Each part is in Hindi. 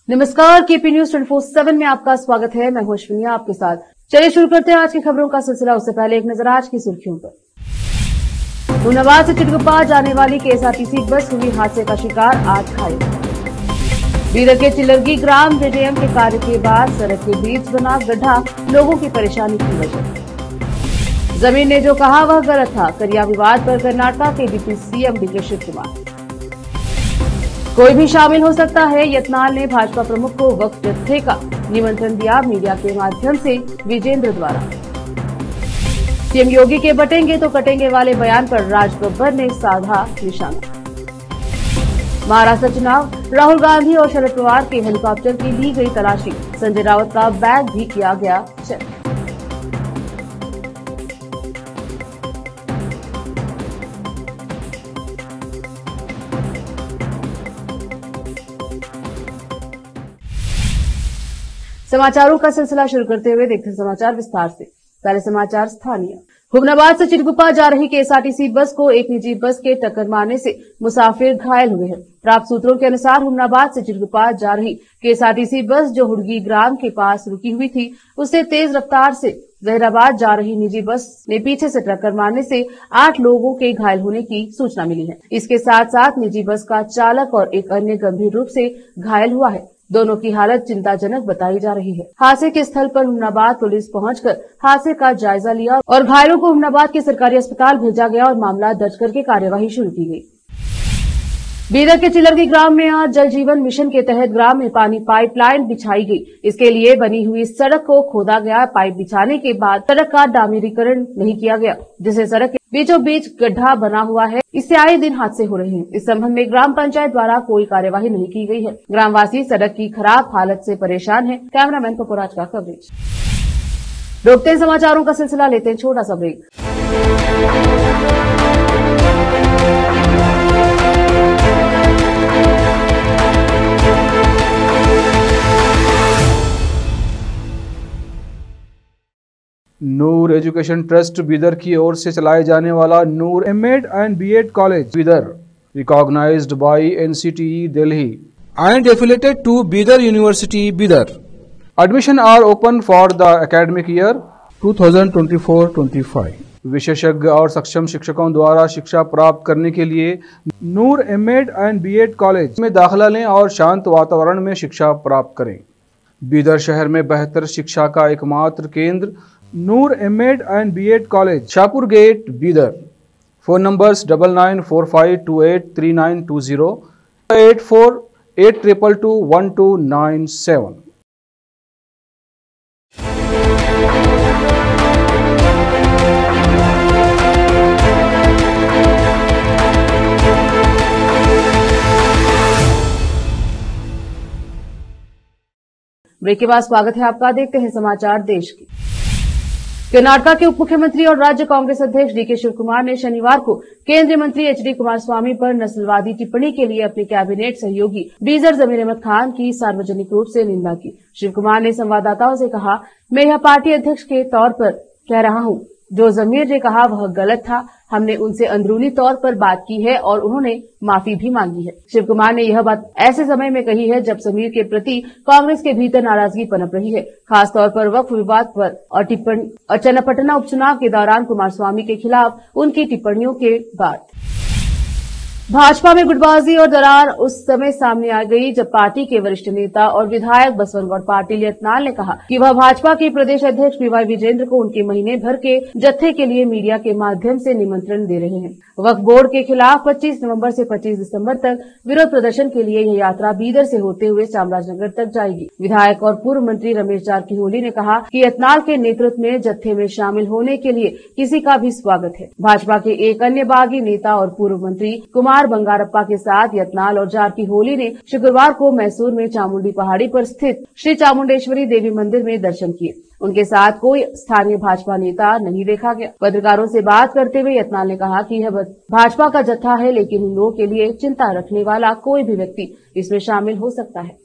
नमस्कार, केपी न्यूज 24/7 में आपका स्वागत है। मैं हूं अश्विनी आपके साथ। चलिए शुरू करते हैं आज की खबरों का सिलसिला। उससे पहले एक नजर आज की सुर्खियों पर। हुमनाबाद से चिटगुप्पा जाने वाली केएसआरटीसी बस हुई हादसे का शिकार, 8 घायल। बीदर के चिलरगी ग्राम जेजेएम के कार्य के बाद सड़क के बीच बना गड्ढा लोगों की परेशानी की वजह। जमीन ने जो कहा वह गलत था, करिया विवाद पर कर्नाटक के deputy CM DK Shivakumar. कोई भी शामिल हो सकता है, यत्नाल ने भाजपा प्रमुख को वक्फ जत्थे का निमंत्रण दिया, मीडिया के माध्यम से विजेंद्र द्वारा। सीएम योगी के बटेंगे तो कटेंगे वाले बयान पर राज बब्बर ने साधा निशाना। महाराष्ट्र चुनाव, राहुल गांधी और शरद पवार के हेलीकॉप्टर की ली गई तलाशी, संजय राउत का बैग भी किया गया चेक। समाचारों का सिलसिला शुरू करते हुए देखते हैं समाचार विस्तार से। पहले समाचार स्थानीय। हुमनाबाद से चिटगुप्पा जा रही केएसआरटीसी बस को एक निजी बस के टक्कर मारने से मुसाफिर घायल हुए हैं। प्राप्त सूत्रों के अनुसार हुमनाबाद से चिटगुप्पा जा रही केएसआरटीसी बस जो हुड़गी ग्राम के पास रुकी हुई थी, उससे तेज रफ्तार से जहीराबाद जा रही निजी बस ने पीछे से टक्कर मारने से 8 लोगों के घायल होने की सूचना मिली है। इसके साथ साथ निजी बस का चालक और एक अन्य गंभीर रूप से घायल हुआ है। दोनों की हालत चिंताजनक बताई जा रही है। हादसे के स्थल पर हुमनाबाद पुलिस पहुंचकर हादसे का जायजा लिया और घायलों को हुमनाबाद के सरकारी अस्पताल भेजा गया और मामला दर्ज करके कार्यवाही शुरू की गई। बीदर के चिलरगी ग्राम में आज जल जीवन मिशन के तहत ग्राम में पानी पाइपलाइन बिछाई गई। इसके लिए बनी हुई सड़क को खोदा गया। पाइप बिछाने के बाद सड़क का डामरीकरण नहीं किया गया, जिससे सड़क के बीचों बीच गड्ढा बना हुआ है। इससे आए दिन हादसे हो रहे हैं। इस संबंध में ग्राम पंचायत द्वारा कोई कार्यवाही नहीं की गई है। ग्रामवासी सड़क की खराब हालत से परेशान है। कैमरामैन कपूराज का कवरेज। रोकते हैं समाचारों का सिलसिला, लेते हैं छोटा सा break. Noor education trust Bidar की ओर से चलाए जाने वाला Noor MEd and BEd college Bidar, recognised by NCTE Delhi and affiliated to Bidar University, Bidar. Admission are open for the academic year 2024-25. विशेषज्ञ और सक्षम शिक्षकों द्वारा शिक्षा प्राप्त करने के लिए नूर एमएड एंड बीएड कॉलेज में दाखिला लें और शांत वातावरण में शिक्षा प्राप्त करें। बीदर शहर में बेहतर शिक्षा का एकमात्र केंद्र Noor MEd and BEd college, Shahpur gate, Bidar. Phone numbers 9945283920, 8482221297। Break के बाद स्वागत है आपका। देखते हैं समाचार देश की। कर्नाटक के उप मुख्यमंत्री और राज्य कांग्रेस अध्यक्ष डीके शिव कुमार ने शनिवार को केंद्रीय मंत्री एचडी कुमारस्वामी पर नस्लवादी टिप्पणी के लिए अपने कैबिनेट सहयोगी बीजर जमीर अहमद खान की सार्वजनिक रूप से निंदा की। शिव कुमार ने संवाददाताओं से कहा, मैं यह पार्टी अध्यक्ष के तौर पर कह रहा हूं, जो जमीर ने कहा वह गलत था। हमने उनसे अंदरूनी तौर पर बात की है और उन्होंने माफी भी मांगी है। शिव कुमार ने यह बात ऐसे समय में कही है जब जमीर के प्रति कांग्रेस के भीतर नाराजगी पनप रही है, खासतौर पर वक्फ विवाद पर और चन्नापटना उपचुनाव के दौरान कुमारस्वामी के खिलाफ उनकी टिप्पणियों के बाद। भाजपा में गुटबाजी और दरार उस समय सामने आ गई जब पार्टी के वरिष्ठ नेता और विधायक बसवनगौड़ पाटिल यत्नाल ने कहा कि वह भाजपा के प्रदेश अध्यक्ष पीवाई विजेंद्र को उनके महीने भर के जत्थे के लिए मीडिया के माध्यम से निमंत्रण दे रहे हैं। वक्फ बोर्ड के खिलाफ 25 नवंबर से 25 दिसंबर तक विरोध प्रदर्शन के लिए यह यात्रा बीदर से होते हुए चामराजनगर तक जाएगी। विधायक और पूर्व मंत्री रमेश जारकिहोली ने कहा कि यत्नाल के नेतृत्व में जत्थे में शामिल होने के लिए किसी का भी स्वागत है। भाजपा के एक अन्य बागी नेता और पूर्व मंत्री कुमार बंगारप्पा के साथ यत्नाल और जारकिहोली ने शुक्रवार को मैसूर में चामुंडी पहाड़ी पर स्थित श्री चामुंडेश्वरी देवी मंदिर में दर्शन किए। उनके साथ कोई स्थानीय भाजपा नेता नहीं देखा गया। पत्रकारों से बात करते हुए यत्नाल ने कहा कि यह भाजपा का जत्था है, लेकिन हिंदुओं के लिए चिंता रखने वाला कोई भी व्यक्ति इसमें शामिल हो सकता है।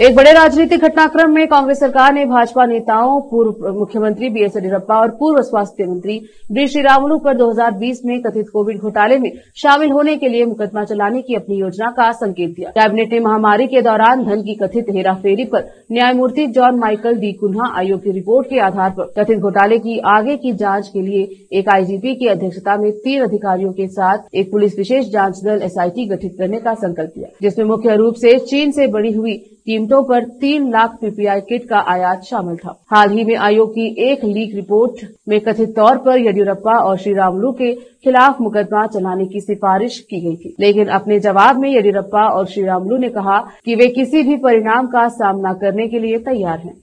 एक बड़े राजनीतिक घटनाक्रम में कांग्रेस सरकार ने भाजपा नेताओं, पूर्व मुख्यमंत्री बीएस येदियुरप्पा और पूर्व स्वास्थ्य मंत्री बी श्रीरामुलु पर 2020 में कथित कोविड घोटाले में शामिल होने के लिए मुकदमा चलाने की अपनी योजना का संकेत दिया। कैबिनेट ने महामारी के दौरान धन की कथित हेराफेरी पर न्यायमूर्ति जॉन माइकल डी कुन्हा आयोग की रिपोर्ट के आधार पर कथित घोटाले की आगे की जांच के लिए एक आईजीपी की अध्यक्षता में 3 अधिकारियों के साथ एक पुलिस विशेष जांच दल एसआईटी गठित करने का संकल्प लिया, जिसमें मुख्य रूप से चीन से बढ़ी हुई कीमतों पर 3 लाख पीपीआई किट का आयात शामिल था। हाल ही में आयोग की एक लीक रिपोर्ट में कथित तौर पर येदियुरप्पा और श्रीरामुलु के खिलाफ मुकदमा चलाने की सिफारिश की गई थी, लेकिन अपने जवाब में येदियुरप्पा और श्रीरामुलु ने कहा कि वे किसी भी परिणाम का सामना करने के लिए तैयार हैं।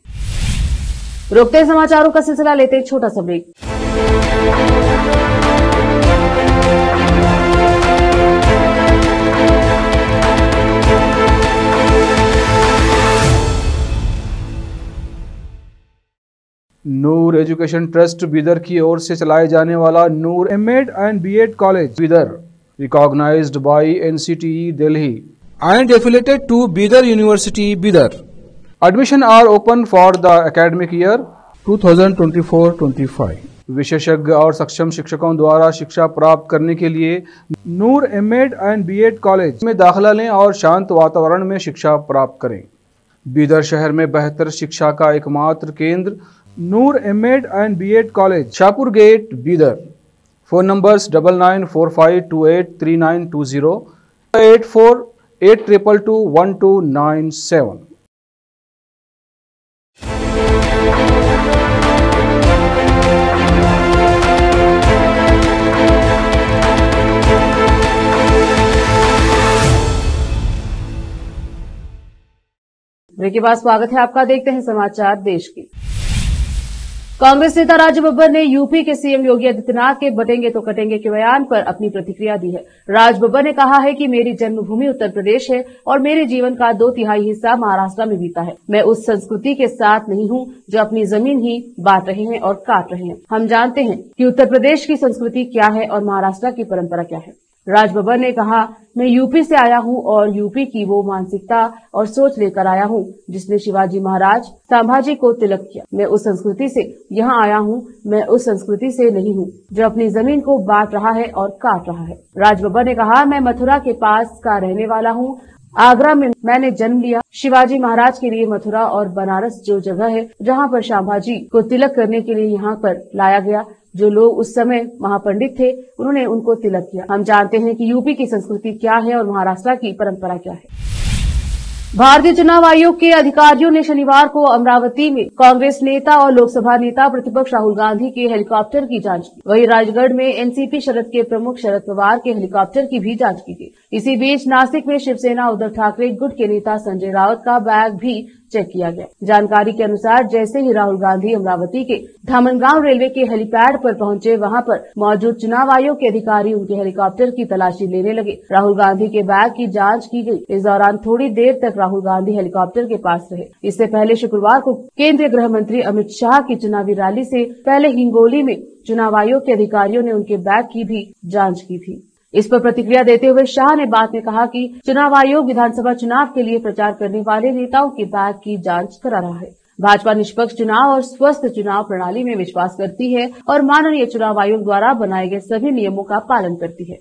रोकते समाचारों का सिलसिला लेते एक छोटा सा break. Noor education trust Bidar की ओर से चलाए जाने वाला Noor MEd and BEd college Bidar recognised by NCTE Delhi and affiliated to Bidar University, Bidar. Admission are open for the academic year 2024-25. विशेषज्ञ और सक्षम शिक्षकों द्वारा शिक्षा प्राप्त करने के लिए नूर एमएड एंड बीएड कॉलेज में दाखिला लें और शांत वातावरण में शिक्षा प्राप्त करें। बीदर शहर में बेहतर शिक्षा का एकमात्र केंद्र Noor MEd and BEd college, Shahpur gate, Bidar. Phone numbers 9945283920, 8482221297। Break के बाद स्वागत है आपका। देखते हैं समाचार देश की। कांग्रेस नेता राज बब्बर ने यूपी के सीएम योगी आदित्यनाथ के बटेंगे तो कटेंगे के बयान पर अपनी प्रतिक्रिया दी है। राज बब्बर ने कहा है कि मेरी जन्मभूमि उत्तर प्रदेश है और मेरे जीवन का 2/3 हिस्सा महाराष्ट्र में बीता है। मैं उस संस्कृति के साथ नहीं हूं जो अपनी जमीन ही बांट रहे हैं और काट रहे हैं। हम जानते हैं कि उत्तर प्रदेश की संस्कृति क्या है और महाराष्ट्र की परंपरा क्या है। राज बब्बर ने कहा, मैं यूपी से आया हूं और यूपी की वो मानसिकता और सोच लेकर आया हूं जिसने शिवाजी महाराज, संभाजी को तिलक किया। मैं उस संस्कृति से यहां आया हूं। मैं उस संस्कृति से नहीं हूं जो अपनी जमीन को बांट रहा है और काट रहा है। राज बब्बर ने कहा, मैं मथुरा के पास का रहने वाला हूं। आगरा में मैंने जन्म लिया। शिवाजी महाराज के लिए मथुरा और बनारस जो जगह है जहां पर संभाजी को तिलक करने के लिए यहां पर लाया गया। जो लोग उस समय महापंडित थे उन्होंने उनको तिलक किया। हम जानते हैं कि यूपी की संस्कृति क्या है और महाराष्ट्र की परंपरा क्या है। भारतीय चुनाव आयोग के अधिकारियों ने शनिवार को अमरावती में कांग्रेस नेता और लोकसभा नेता प्रतिपक्ष राहुल गांधी के हेलीकॉप्टर की जांच की। वहीं राजगढ़ में एनसीपी शरद के प्रमुख शरद पवार के हेलीकॉप्टर की भी जांच की गई। इसी बीच नासिक में शिवसेना उद्धव ठाकरे गुट के नेता संजय राउत का बैग भी चेक किया गया। जानकारी के अनुसार जैसे ही राहुल गांधी अमरावती के धामनगांव रेलवे के हेलीपैड पर पहुंचे, वहां पर मौजूद चुनाव आयोग के अधिकारी उनके हेलीकॉप्टर की तलाशी लेने लगे। राहुल गांधी के बैग की जांच की गई। इस दौरान थोड़ी देर तक राहुल गांधी हेलीकॉप्टर के पास रहे। इससे पहले शुक्रवार को केंद्रीय गृह मंत्री अमित शाह की चुनावी रैली से पहले हिंगोली में चुनाव आयोग के अधिकारियों ने उनके बैग की भी जांच की थी। इस पर प्रतिक्रिया देते हुए शाह ने बाद में कहा कि चुनाव आयोग विधानसभा चुनाव के लिए प्रचार करने वाले नेताओं के बैग की जांच करा रहा है। भाजपा निष्पक्ष चुनाव और स्वस्थ चुनाव प्रणाली में विश्वास करती है और माननीय चुनाव आयोग द्वारा बनाए गए सभी नियमों का पालन करती है।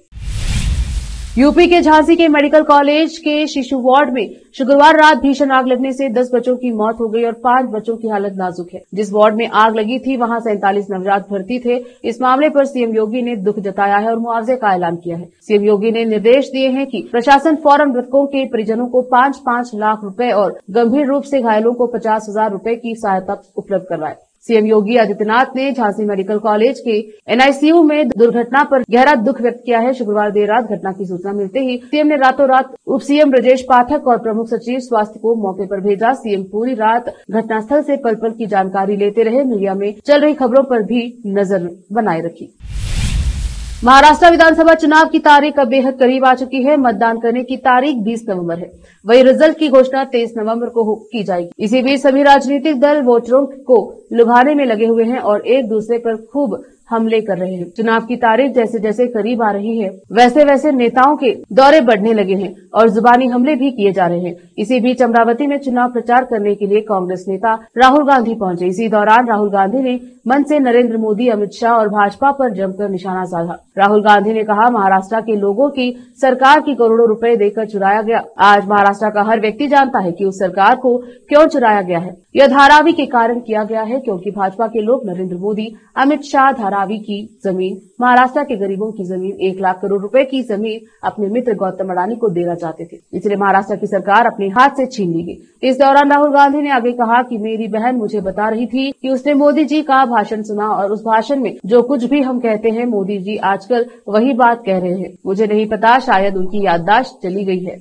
यूपी के झांसी के मेडिकल कॉलेज के शिशु वार्ड में शुक्रवार रात भीषण आग लगने से 10 बच्चों की मौत हो गई और 5 बच्चों की हालत नाजुक है। जिस वार्ड में आग लगी थी वहां 47 नवजात भर्ती थे। इस मामले पर सीएम योगी ने दुख जताया है और मुआवजे का ऐलान किया है। सीएम योगी ने निर्देश दिए हैं कि प्रशासन फौरन मृतकों के परिजनों को 5-5 लाख रुपए और गंभीर रूप से घायलों को 50,000 रुपए की सहायता उपलब्ध करवाए। सीएम योगी आदित्यनाथ ने झांसी मेडिकल कॉलेज के एनआईसीयू में दुर्घटना पर गहरा दुख व्यक्त किया है। शुक्रवार देर रात घटना की सूचना मिलते ही सीएम ने रातों रात उप सीएम ब्रजेश पाठक और प्रमुख सचिव स्वास्थ्य को मौके पर भेजा। सीएम पूरी रात घटनास्थल से पल पल की जानकारी लेते रहे। मीडिया में चल रही खबरों पर भी नजर बनाए रखी। महाराष्ट्र विधानसभा चुनाव की तारीख अब बेहद करीब आ चुकी है। मतदान करने की तारीख 20 नवंबर है। वहीं रिजल्ट की घोषणा 23 नवंबर को की जाएगी। इसी बीच सभी राजनीतिक दल वोटरों को लुभाने में लगे हुए हैं और एक दूसरे पर खूब हमले कर रहे हैं। चुनाव की तारीख जैसे जैसे करीब आ रही है वैसे वैसे नेताओं के दौरे बढ़ने लगे हैं और जुबानी हमले भी किए जा रहे हैं। इसी बीच अमरावती में चुनाव प्रचार करने के लिए कांग्रेस नेता राहुल गांधी पहुंचे। इसी दौरान राहुल गांधी ने मंच से नरेंद्र मोदी, अमित शाह और भाजपा पर जमकर निशाना साधा। राहुल गांधी ने कहा, महाराष्ट्र के लोगों की सरकार की करोड़ों रुपए देकर चुराया गया। आज महाराष्ट्र का हर व्यक्ति जानता है कि उस सरकार को क्यों चुराया गया है। यह धारावी के कारण किया गया है क्योंकि भाजपा के लोग नरेंद्र मोदी, अमित शाह धारावी की जमीन, महाराष्ट्र के गरीबों की जमीन, 1 लाख करोड़ रुपए की जमीन अपने मित्र गौतम अडानी को देना चाहते थे। इसलिए महाराष्ट्र की सरकार अपने हाथ से छीन ली गई। इस दौरान राहुल गांधी ने आगे कहा कि मेरी बहन मुझे बता रही थी कि उसने मोदी जी का भाषण सुना और उस भाषण में जो कुछ भी हम कहते हैं मोदी जी आजकल वही बात कह रहे हैं। मुझे नहीं पता, शायद उनकी याददाश्त चली गई है।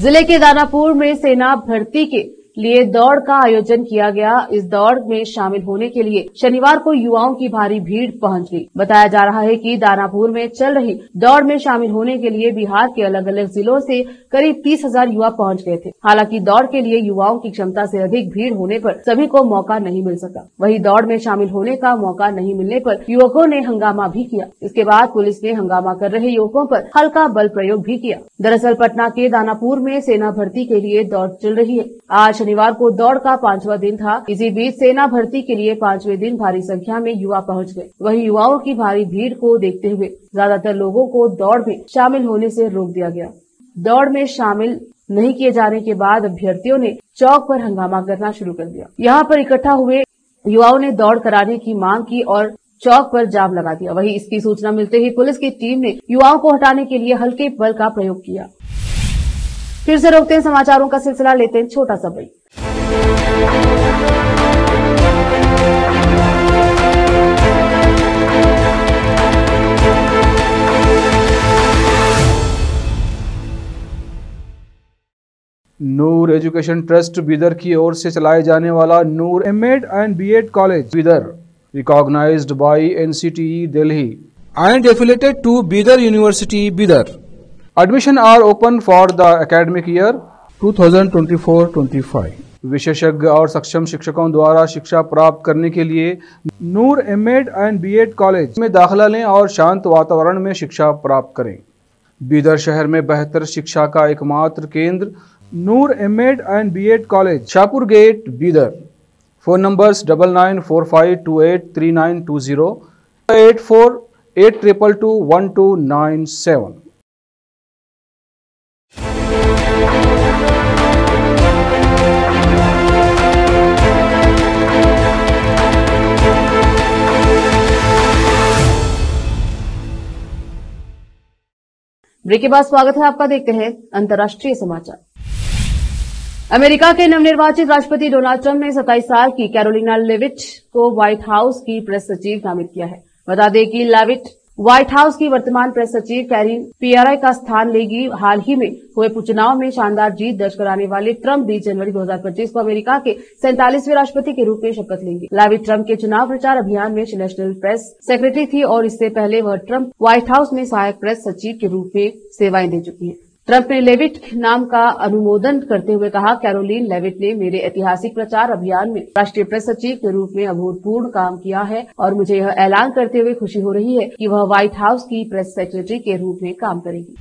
जिले के दानापुर में सेना भर्ती के लिए दौड़ का आयोजन किया गया। इस दौड़ में शामिल होने के लिए शनिवार को युवाओं की भारी भीड़ पहुंच गई। बताया जा रहा है कि दानापुर में चल रही दौड़ में शामिल होने के लिए बिहार के अलग अलग जिलों से करीब 30,000 युवा पहुंच गए थे। हालांकि दौड़ के लिए युवाओं की क्षमता से अधिक भीड़ होने पर सभी को मौका नहीं मिल सका। वहीं दौड़ में शामिल होने का मौका नहीं मिलने पर युवकों ने हंगामा भी किया। इसके बाद पुलिस ने हंगामा कर रहे युवकों पर हल्का बल प्रयोग भी किया। दरअसल पटना के दानापुर में सेना भर्ती के लिए दौड़ चल रही है। आज शनिवार को दौड़ का 5वां दिन था। इसी बीच सेना भर्ती के लिए 5वें दिन भारी संख्या में युवा पहुंच गए। वहीं युवाओं की भारी भीड़ को देखते हुए ज्यादातर लोगों को दौड़ में शामिल होने से रोक दिया गया। दौड़ में शामिल नहीं किए जाने के बाद अभ्यर्थियों ने चौक पर हंगामा करना शुरू कर दिया। यहाँ पर इकट्ठा हुए युवाओं ने दौड़ कराने की मांग की और चौक पर जाम लगा दिया। वहीं इसकी सूचना मिलते ही पुलिस की टीम ने युवाओं को हटाने के लिए हल्के बल का प्रयोग किया। फिर से रोकते हैं समाचारों का सिलसिला, लेते हैं छोटा सा break. Noor education trust Bidar की ओर से चलाए जाने वाला Noor MEd and BEd college Bidar, recognised by NCTE Delhi and affiliated to Bidar University, Bidar. Admission are open for the academic year 2024-25. विशेषज्ञ और सक्षम शिक्षकों द्वारा शिक्षा प्राप्त करने के लिए नूर एमएड एंड बीएड कॉलेज में दाखिला लें और शांत वातावरण में शिक्षा प्राप्त करें। बीदर शहर में बेहतर शिक्षा का एकमात्र केंद्र Noor MEd and BEd college, Shahpur gate, Bidar. Phone numbers 9945283920, 8482221297। Break के बाद स्वागत है आपका। देखते हैं अंतर्राष्ट्रीय समाचार। अमेरिका के नवनिर्वाचित राष्ट्रपति डोनाल्ड ट्रंप ने 27 साल की कैरोलिना लेविट को व्हाइट हाउस की प्रेस सचिव नामित किया है। बता दें कि लेविट व्हाइट हाउस की वर्तमान प्रेस सचिव कैरिन पियरे का स्थान लेगी। हाल ही में हुए चुनाव में शानदार जीत दर्ज कराने वाले ट्रंप 20 जनवरी 2025 को अमेरिका के 47वें राष्ट्रपति के रूप में शपथ लेंगे। लेविट ट्रंप के चुनाव प्रचार अभियान में नेशनल प्रेस सेक्रेटरी थी और इससे पहले वह ट्रंप व्हाइट हाउस में सहायक प्रेस सचिव के रूप में सेवाएं दे चुकी हैं। ट्रंप ने लेविट नाम का अनुमोदन करते हुए कहा, कैरोलिन लेविट ने मेरे ऐतिहासिक प्रचार अभियान में राष्ट्रीय प्रेस सचिव के रूप में अभूतपूर्व काम किया है और मुझे यह ऐलान करते हुए खुशी हो रही है कि वह व्हाइट हाउस की प्रेस सेक्रेटरी के रूप में काम करेगी।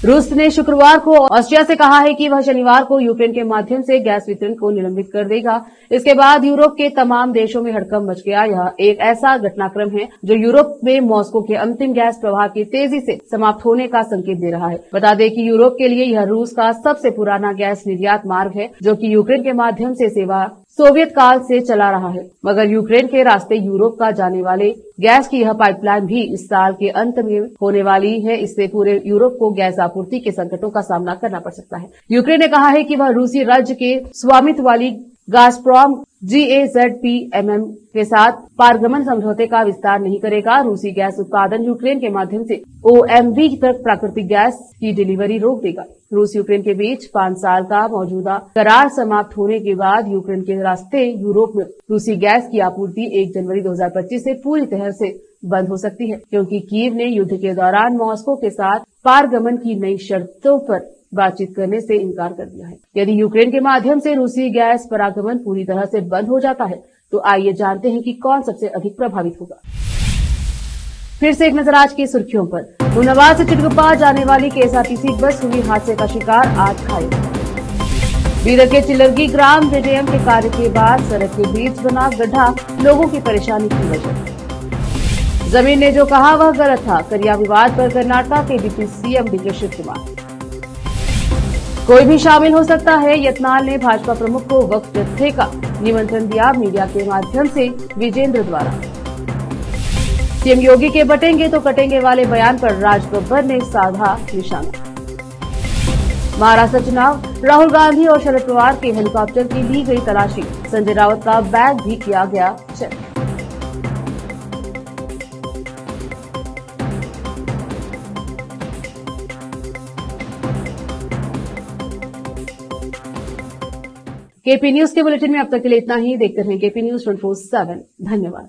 रूस ने शुक्रवार को ऑस्ट्रिया से कहा है कि वह शनिवार को यूक्रेन के माध्यम से गैस वितरण को निलंबित कर देगा। इसके बाद यूरोप के तमाम देशों में हड़कंप मच गया। यह एक ऐसा घटनाक्रम है जो यूरोप में मॉस्को के अंतिम गैस प्रवाह के तेजी से समाप्त होने का संकेत दे रहा है। बता दें कि यूरोप के लिए यह रूस का सबसे पुराना गैस निर्यात मार्ग है, जो कि यूक्रेन के माध्यम से सेवा सोवियत काल से चला रहा है। मगर यूक्रेन के रास्ते यूरोप का जाने वाले गैस की यह पाइपलाइन भी इस साल के अंत में होने वाली है। इससे पूरे यूरोप को गैस आपूर्ति के संकटों का सामना करना पड़ सकता है। यूक्रेन ने कहा है कि वह रूसी राज्य के स्वामित्व वाली गाज़प्रोम GAZPMM के साथ पारगमन समझौते का विस्तार नहीं करेगा। रूसी गैस उत्पादन यूक्रेन के माध्यम से OMV तक प्राकृतिक गैस की डिलीवरी रोक देगा। रूस यूक्रेन के बीच 5 साल का मौजूदा करार समाप्त होने के बाद यूक्रेन के रास्ते यूरोप में रूसी गैस की आपूर्ति 1 जनवरी 2025 से पूरी तरह से बंद हो सकती है, क्योंकि कीव ने युद्ध के दौरान मॉस्को के साथ पारगमन की नई शर्तों पर बातचीत करने से इनकार कर दिया है। यदि यूक्रेन के माध्यम से रूसी गैस परागमन पूरी तरह से बंद हो जाता है तो आइए जानते हैं कि कौन सबसे अधिक प्रभावित होगा। फिर से एक नजर आज की सुर्खियों पर। हुनवार से चिटगुप्पा जाने वाली केएसआरटीसी बस हुई हादसे का शिकार, 8 घायल। बीदर के चिलरगी ग्राम जेजेएम के कार्य के बाद सड़क के बीच बना गड्ढा लोगों की परेशानी की वजह। जमीन ने जो कहा वह गलत था, करिया विवाद पर कर्नाटक के deputy CM DK Shivakumar. कोई भी शामिल हो सकता है, यत्नाल ने भाजपा प्रमुख को वक्फ जत्थे का निमंत्रण दिया, मीडिया के माध्यम से विजेंद्र द्वारा। सीएम योगी के बटेंगे तो कटेंगे वाले बयान पर राज बब्बर ने साधा निशाना। महाराष्ट्र चुनाव, राहुल गांधी और शरद पवार के हेलीकॉप्टर की ली गई तलाशी, संजय राउत का बैग भी किया गया चेक। केपी न्यूज के बुलेटिन में अब तक के लिए इतना ही। देखते रहें केपी न्यूज 24/7। धन्यवाद।